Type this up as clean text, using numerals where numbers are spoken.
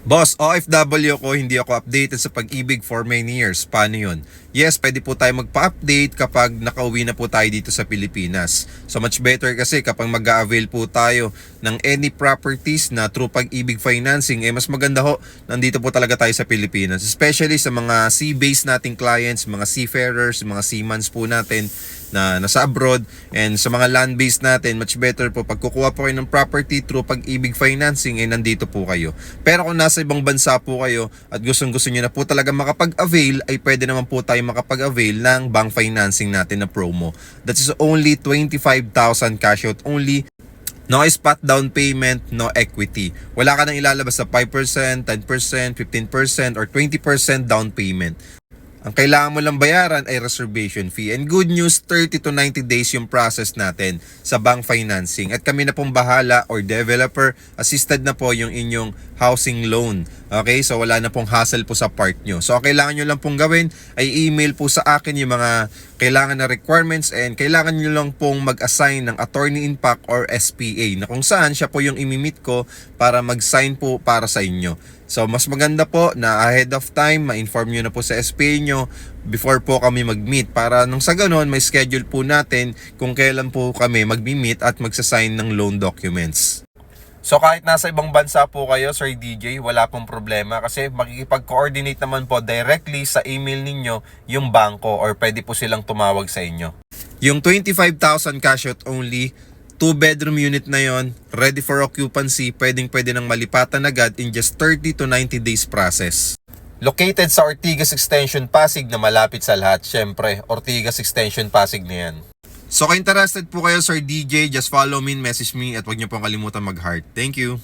Boss, OFW ko, hindi ako updated sa pag-ibig for many years. Paano yun? Yes, pwede po tayo magpa-update kapag nakauwi na po tayo dito sa Pilipinas. So much better kasi kapag mag-a-avail po tayo ng any properties na through pag-ibig financing, mas maganda ho, nandito po talaga tayo sa Pilipinas. Especially sa mga sea-based nating clients, mga seafarers, mga seamans po natin na nasa abroad, and sa mga land-based natin, much better po pag kukuha po kayo ng property through pag-ibig financing, nandito po kayo. Pero kung nasa ibang bansa po kayo at gustong-gusto nyo na po talaga makapag-avail, ay pwede naman po tayo makapag-avail ng bank financing natin na promo. That is only 25,000 cash out only. No spot down payment, no equity. Wala ka nang ilalabas sa 5%, 10%, 15%, or 20% down payment. Ang kailangan mo lang bayaran ay reservation fee. And good news, 30 to 90 days yung process natin sa bank financing. At kami na pong bahala, or developer assisted na po yung inyong housing loan. Okay, so wala na pong hassle po sa part nyo. So ang kailangan nyo lang pong gawin ay email po sa akin yung mga kailangan na requirements, and kailangan nyo lang pong mag-assign ng attorney in fact or SPA, na kung saan siya po yung imimit ko para mag-sign po para sa inyo. So mas maganda po na ahead of time ma-inform nyo na po sa SPA nyo before po kami mag-meet, para nung sa ganon may schedule po natin kung kailan po kami mag-meet at magsasign ng loan documents. So kahit nasa ibang bansa po kayo, Sir DJ, wala pong problema kasi makikipag-coordinate naman po directly sa email ninyo yung bangko, or pwede po silang tumawag sa inyo. Yung 25,000 cash out only, 2-bedroom unit na yon, ready for occupancy, pwede nang malipatan agad in just 30 to 90 days process. Located sa Ortigas Extension, Pasig, na malapit sa lahat. Syempre, Ortigas Extension, Pasig na yan. So kung interested po kayo, Sir DJ, just follow me and message me, at huwag niyo pong kalimutan mag-heart. Thank you!